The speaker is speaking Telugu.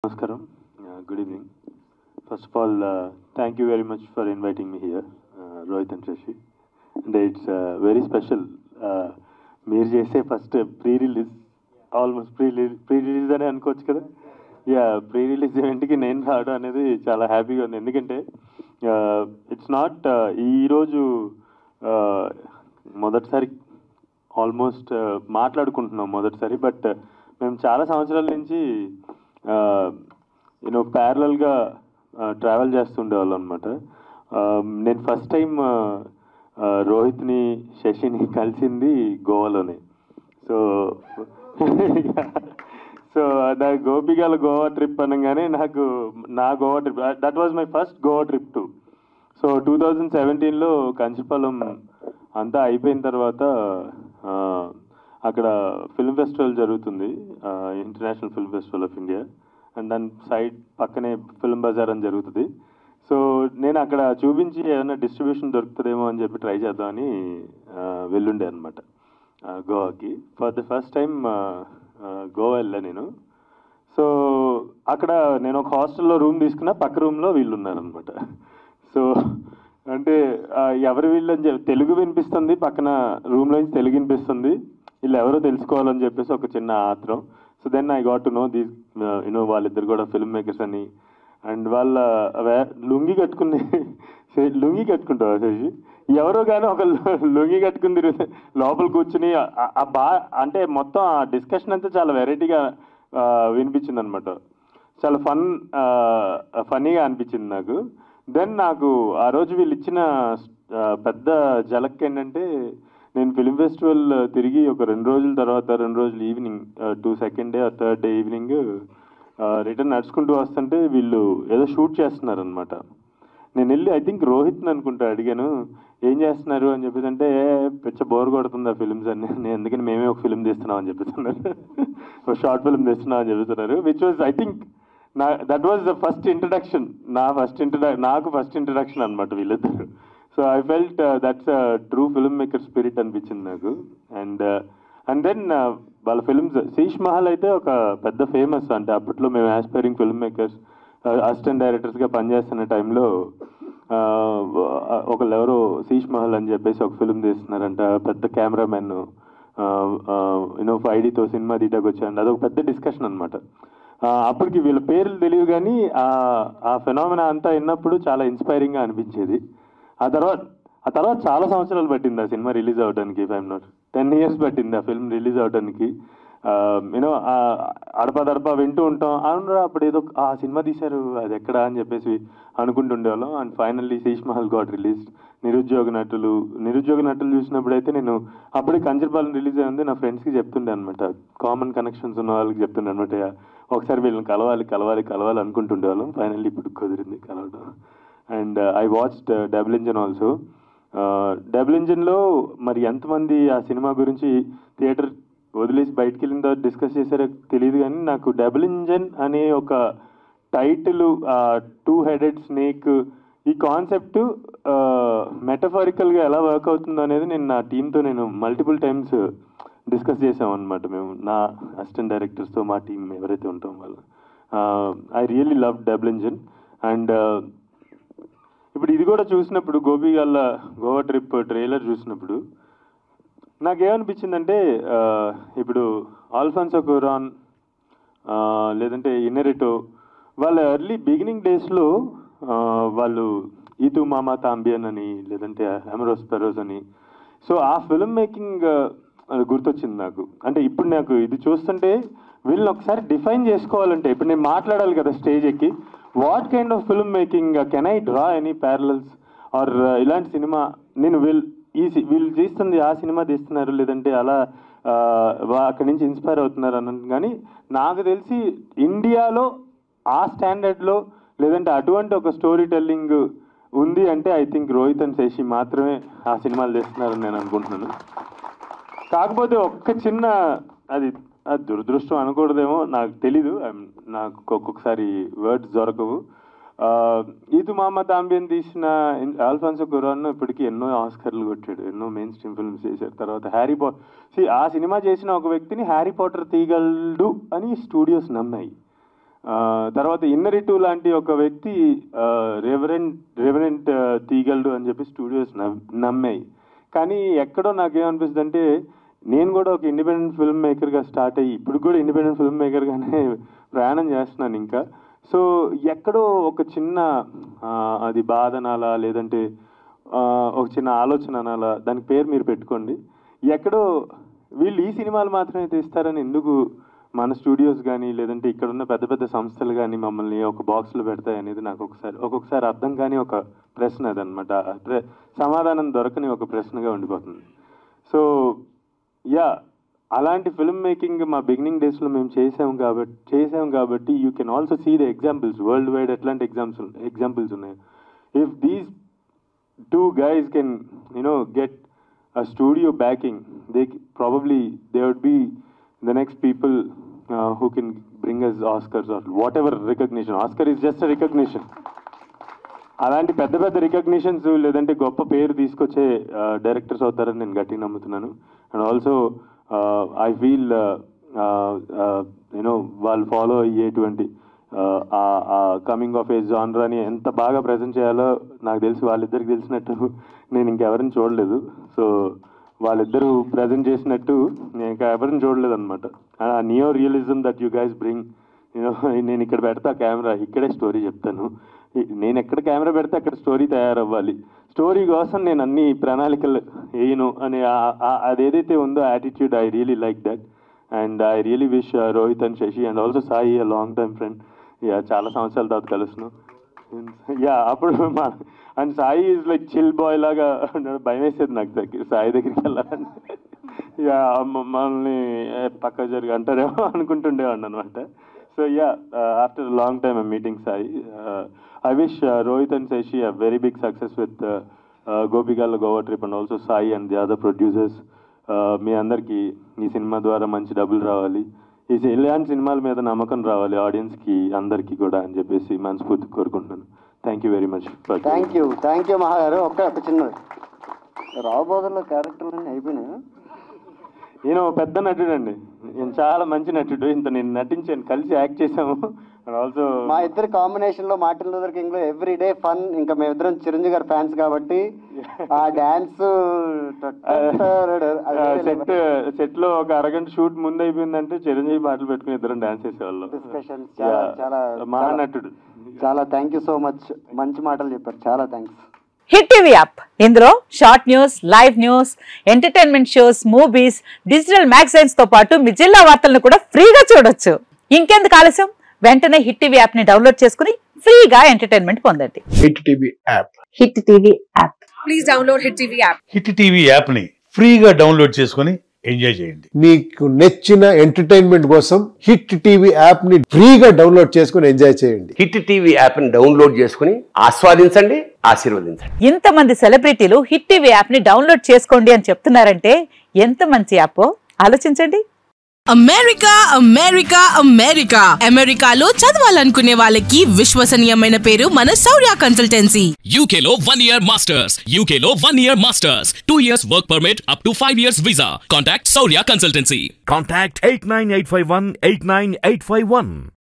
Namaskaram. Good evening. First of all, thank you very much for inviting me here, Rohit and Shashi. And it's very special. మీరు చేసే first pre release almost pre release అని అనుకోవచ్చు కదా. ప్రీ రిలీజ్ ఈవెంట్కి నేను రావడం అనేది చాలా హ్యాపీగా ఉంది. ఎందుకంటే ఇట్స్ నాట్ ఈరోజు మొదటిసారి ఆల్మోస్ట్ మాట్లాడుకుంటున్నాం మొదటిసారి. బట్ మేము చాలా సంవత్సరాల నుంచి ప్యారలల్గా ట్రావెల్ చేస్తుండేవాళ్ళం అనమాట. నేను ఫస్ట్ టైం రోహిత్ని శశిని కలిసింది గోవాలోనే. సో నా గోపిగాల గోవా ట్రిప్ అనగానే నా Goa trip that was my first Goa trip too. So 2017లో కంచిపాలెం అంతా అయిపోయిన తర్వాత అక్కడ ఫిల్మ్ ఫెస్టివల్ జరుగుతుంది, international film festival of India. And దాని సైడ్ పక్కనే ఫిల్మ్ బజార్ అని జరుగుతుంది. సో నేను అక్కడ చూపించి ఏదైనా డిస్ట్రిబ్యూషన్ దొరుకుతుందేమో అని చెప్పి ట్రై చేద్దామని వెళ్ళుండే అనమాట గోవాకి. For the first time Goa వెళ్ళా నేను. సో అక్కడ నేను ఒక హాస్టల్లో రూమ్ తీసుకున్నా, పక్క రూమ్లో వీళ్ళు ఉన్నారనమాట. సో అంటే ఎవరు వీళ్ళని తెలుగు వినిపిస్తుంది, పక్కన రూమ్లో నుంచి తెలుగు వినిపిస్తుంది, వీళ్ళు ఎవరో తెలుసుకోవాలని చెప్పేసి ఒక చిన్న ఆత్రం. So then I got to know these వాళ్ళిద్దరు కూడా ఫిల్మ్ మేకర్స్ అని. అండ్ వాళ్ళ లుంగి కట్టుకుంటావా శశి? ఎవరో కానీ ఒక లుంగి కట్టుకుని తిరిగితే లోపల కూర్చుని అంటే మొత్తం ఆ డిస్కషన్ అంతా చాలా వెరైటీగా వినిపించింది అనమాట. చాలా ఫన్నీగా అనిపించింది నాకు. దెన్ నాకు ఆ రోజు వీళ్ళు ఇచ్చిన పెద్ద జలక్ ఏంటంటే, నేను ఫిల్మ్ ఫెస్టివల్ తిరిగి ఒక 2 రోజుల తర్వాత 2 రోజులు evening second day or third day evening return నడుచుకుంటూ వస్తుంటే వీళ్ళు ఏదో షూట్ చేస్తున్నారనమాట. నేను వెళ్ళి ఐ థింక్ రోహిత్ని అనుకుంటా అడిగాను, ఏం చేస్తున్నారు అని చెప్పేసి. అంటే పిచ్చ బోర్ కొడుతుంది ఆ ఫిల్మ్స్ అన్ని, నేను ఎందుకని మేమే ఒక ఫిల్మ్ తీస్తున్నాం అని చెప్తున్నారు, ఒక షార్ట్ ఫిల్మ్ తీస్తున్నాం అని చెప్తున్నారు. Which was I think that was the first introduction, నాకు ఫస్ట్ ఇంట్రడక్షన్ అనమాట వీళ్ళిద్దరు. So I felt that's true film maker spirit అనిపించింది నాకు. అండ్ దెన్ వాళ్ళ ఫిల్మ్స్, శీష్ మహల్ అయితే ఒక పెద్ద ఫేమస్. అంటే అప్పట్లో మేము ఆస్పైరింగ్ ఫిల్మ్ మేకర్స్ అసిస్టెంట్ డైరెక్టర్స్గా పనిచేస్తున్న టైంలో ఒకళ్ళెవరో శీష్ మహల్ అని చెప్పేసి ఒక ఫిల్మ్ తీస్తున్నారంట. పెద్ద కెమెరామెన్ 5Dతో సినిమా తీయడానికి వచ్చారండి. అదొక పెద్ద డిస్కషన్ అనమాట. అప్పటికి వీళ్ళ పేర్లు తెలియదు కానీ ఆ ఫెనామినా అంతా విన్నప్పుడు చాలా ఇన్స్పైరింగ్గా అనిపించేది. ఆ తర్వాత చాలా సంవత్సరాలు పట్టింది ఆ సినిమా రిలీజ్ అవ్వడానికి. ఇఫ్ ఐఎమ్ నాట్ 10 years పట్టింది ఆ ఫిల్మ్ రిలీజ్ అవ్వడానికి. అడపదడప వింటూ ఉంటాం, అవునరా అప్పుడు ఏదో ఆ సినిమా తీశారు అది ఎక్కడ అని చెప్పేసి అనుకుంటుండేవాళ్ళం. And finally Sheesh Mahal got release. నిరుద్యోగ నటులు చూసినప్పుడు అయితే నేను అప్పుడే కంచర్పాలెం రిలీజ్ అయింది, నా ఫ్రెండ్స్కి చెప్తుండే అనమాట. కామన్ కనెక్షన్స్ ఉన్న వాళ్ళకి చెప్తుండే అనమాట, ఒకసారి వీళ్ళని కలవాలి అనుకుంటుండేవాళ్ళం. ఫైనల్లీ ఇప్పుడు కుదిరింది కలవడం. And I watched double engine also. Double ఇంజన్లో మరి ఎంతమంది ఆ సినిమా గురించి థియేటర్ వదిలేసి బయటికి వెళ్ళిన తర్వాత డిస్కస్ చేశారో తెలియదు కానీ, నాకు డబుల్ ఇంజన్ అనే ఒక టైటిల్, 2-headed స్నేక్, ఈ కాన్సెప్ట్ మెటఫారికల్గా ఎలా వర్క్ అవుతుందో అనేది నేను నా టీంతో మల్టిపుల్ టైమ్స్ డిస్కస్ చేసామన్నమాట. మేము నా అసిస్టెంట్ డైరెక్టర్స్తో మా టీం ఎవరైతే ఉంటాం వాళ్ళు. I really love double engine. And ఇప్పుడు ఇది కూడా చూసినప్పుడు గోవా ట్రిప్ ట్రైలర్ చూసినప్పుడు నాకేమనిపించిందంటే, ఇప్పుడు ఆల్ఫాన్సో క్యూరాన్ లేదంటే ఇన్నెరిటో వాళ్ళ ఎర్లీ బిగినింగ్ డేస్లో వాళ్ళు ఈతు మామా తాంబియన్ అని లేదంటే అమరోస్ పెరోస్ అని, సో ఆ ఫిల్మ్ మేకింగ్ గుర్తొచ్చింది నాకు. అంటే ఇప్పుడు నాకు ఇది చూస్తుంటే వీళ్ళని ఒకసారి డిఫైన్ చేసుకోవాలంటే, ఇప్పుడు నేను మాట్లాడాలి కదా స్టేజ్ ఎక్కి, what kind of film making can I draw any parallels or ఇలాంటి సినిమా నేను వీళ్ళు తీస్తుంది ఆ సినిమా తీస్తున్నారు లేదంటే అలా అక్కడి నుంచి ఇన్స్పైర్ అవుతున్నారు అన్నది. కానీ నాకు తెలిసి ఇండియాలో ఆ స్టాండర్డ్లో లేదంటే అటువంటి ఒక స్టోరీ టెల్లింగ్ ఉంది అంటే I think Rohit and Shashi మాత్రమే ఆ సినిమాలు తీస్తున్నారని నేను అనుకుంటున్నాను. కాకపోతే ఒక్క చిన్న అది దురదృష్టం అనకూడదేమో, నాకు తెలీదు, నాకు ఒక్కొక్కసారి వర్డ్స్ దొరకవు. ఈతు మహమ్మద్ ఆంబియన్ తీసిన ఆల్ఫాన్సో క్యూరాన్ ఇప్పటికీ ఎన్నో ఆస్కర్లు కొట్టాడు, ఎన్నో మెయిన్ స్ట్రీమ్ ఫిల్మ్స్ చేశారు. తర్వాత హ్యారీ పాటర్, ఆ సినిమా చేసిన ఒక వ్యక్తిని హ్యారీ పాటర్ తీయగలడు అని స్టూడియోస్ నమ్మాయి. తర్వాత ఇన్నరిటు లాంటి ఒక వ్యక్తి రెవరెంట్ తీగలడు అని చెప్పి స్టూడియోస్ నమ్మాయి. కానీ ఎక్కడో నాకేమనిపిస్తుంది అంటే నేను కూడా ఒక ఇండిపెండెంట్ ఫిల్మ్ మేకర్గా స్టార్ట్ అయ్యి ఇప్పుడు కూడా ఇండిపెండెంట్ ఫిల్మ్ మేకర్గానే ప్రయాణం చేస్తున్నాను ఇంకా. సో ఎక్కడో ఒక చిన్న అది బాధ అనాలా లేదంటే ఒక చిన్న ఆలోచన అనాలా, దానికి పేరు మీరు పెట్టుకోండి. ఎక్కడో వీళ్ళు ఈ సినిమాలు మాత్రమే తీస్తారని ఎందుకు మన స్టూడియోస్ కానీ లేదంటే ఇక్కడ ఉన్న పెద్ద పెద్ద సంస్థలు కానీ మమ్మల్ని ఒక బాక్స్లో పెడతాయి అనేది నాకు ఒక్కొక్కసారి అర్థం కాని ఒక ప్రశ్న అదనమాట. సమాధానం దొరకని ఒక ప్రశ్నగా ఉండిపోతుంది. సో యా, అలాంటి ఫిల్మ్ మేకింగ్ మా బిగినింగ్ డేస్లో మేము చేసాం కాబట్టి you can also see the examples world wide. ఎట్లాంటి ఎగ్జాంపుల్స్ ఉన్నాయి. If these two guys can get a studio backing, they would be the next people who can bring us Oscars or whatever recognition. Oscar is just a recognition. అలాంటి పెద్ద పెద్ద రికగ్నిషన్స్ లేదంటే గొప్ప పేరు తీసుకొచ్చే డైరెక్టర్స్ అవుతారని నేను గట్టిగా నమ్ముతున్నాను. అండ్ ఆల్సో ఐ ఫీల్ వాళ్ళు ఫాలో అయ్యేటువంటి కమింగ్ ఆఫ్ ఏజ్ జానరాని ఎంత బాగా ప్రజెంట్ చేయాలో నాకు తెలిసి వాళ్ళిద్దరికి తెలిసినట్టు నేను ఇంకెవరిని చూడలేదు. సో వాళ్ళిద్దరూ ప్రజెంట్ చేసినట్టు నేను ఇంకా ఎవరిని చూడలేదు అనమాట. Neo realism that you guys bring. నేను ఇక్కడ పెడతా కెమెరా, ఇక్కడే స్టోరీ చెప్తాను. నేను ఎక్కడ కెమెరా పెడితే అక్కడ స్టోరీ తయారవ్వాలి. స్టోరీ కోసం నేను అన్ని ప్రణాళికలు వేయను అనే అదేదైతే ఉందో attitude, I really like that. And I really wish Rohit and Shashi and also Sai a long time friend. చాలా సంవత్సరాల తర్వాత కలుస్తున్నాం. అప్పుడు and Sai is like chill boy లాగా భయం వేసేది నాకు సాయి దగ్గరికి వెళ్ళాలని. మమ్మల్ని పక్క జరిగి అంటారేమో అనుకుంటుండేవాడిని అనమాట. So after long time I'm meeting Sai. I wish Rohit and Shashi a very big success with గోపికల Goa trip and also Sai and the other producers. మీ అందరికీ ఈ సినిమా ద్వారా మంచి డబ్బులు రావాలి, ఇలాంటి సినిమాల మీద నమ్మకం రావాలి ఆడియన్స్కి అందరికీ కూడా అని చెప్పేసి మనస్ఫూర్తి కోరుకుంటున్నాను. Thank you very much. Thank you మహాగారు. ఒక చిన్నది రాబోతున్న క్యారెక్టర్లన్నీ అయిపోయినాయి. నేను పెద్ద నటుడు అండి, నేను చాలా మంచి నటుడు. ఇంత నేను నటించాను, కలిసి యాక్ట్ చేసాము. అండ్ ఆల్సో మా ఇద్దరు కాంబినేషన్ లో మార్టిన్ లూథర్ కింగ్ లో ఎవ్రీడే ఫన్. ఇంకా మేమిద్దరం చిరంజీవి గారి ఫ్యాన్స్ కాబట్టి ఆ డాన్స్ సెట్ లో ఒక అరగంట షూట్ ముందు అయిపోయిందంటే చిరంజీవి పాటలు పెట్టుకుని ఇద్దరం డాన్స్ చేసేవాళ్ళం. డిస్కషన్ చాలా మహానటుడు. చాలా థ్యాంక్ యూ సో మచ్, మంచి మాటలు చెప్పారు, చాలా థ్యాంక్స్. హిట్ టీవీ యాప్, ఇందులో short news, live news, entertainment shows, movies, digital magazines తో పాటు మీ జిల్లా వార్తలను కూడా ఫ్రీగా చూడొచ్చు. ఇంకెందుకు ఆలస్యం, వెంటనే హిట్ టీవీ యాప్ ని డౌన్లోడ్ చేసుకుని ఫ్రీగా ఎంటర్టైన్మెంట్ పొందండి. Hit TV app. Hit TV app. Please download hit TV app. Hit TV app ని ఫ్రీగా డౌన్లోడ్ చేసుకుని ఎంజాయ్ చేయండి. మీకు నచ్చిన ఎంటర్టైన్మెంట్ కోసం హిట్ టీవీ యాప్ ని ఫ్రీగా డౌన్లోడ్ చేసుకుని ఎంజాయ్ చేయండి. హిట్ టీవీ యాప్ ని డౌన్లోడ్ చేసుకుని ఆస్వాదించండి, ఆశీర్వదించండి. ఇంతమంది సెలబ్రిటీలు హిట్ టీవీ యాప్ ని డౌన్లోడ్ చేసుకోండి అని చెప్తున్నారంటే ఎంత మంచి యాప్ ఆలోచించండి. అమెరికా అమెరికా అమెరికా అమెరికాలో చదవాలనుకునే వాళ్ళకి విశ్వసనీయమైన పేరు మన శౌర్య కన్సల్టెన్సీ. UK లో 1 year masters, UK లో 1 year masters, 2 years work permit up to 5 years visa. Contact Shaurya Consultancy. Contact 89851 89851.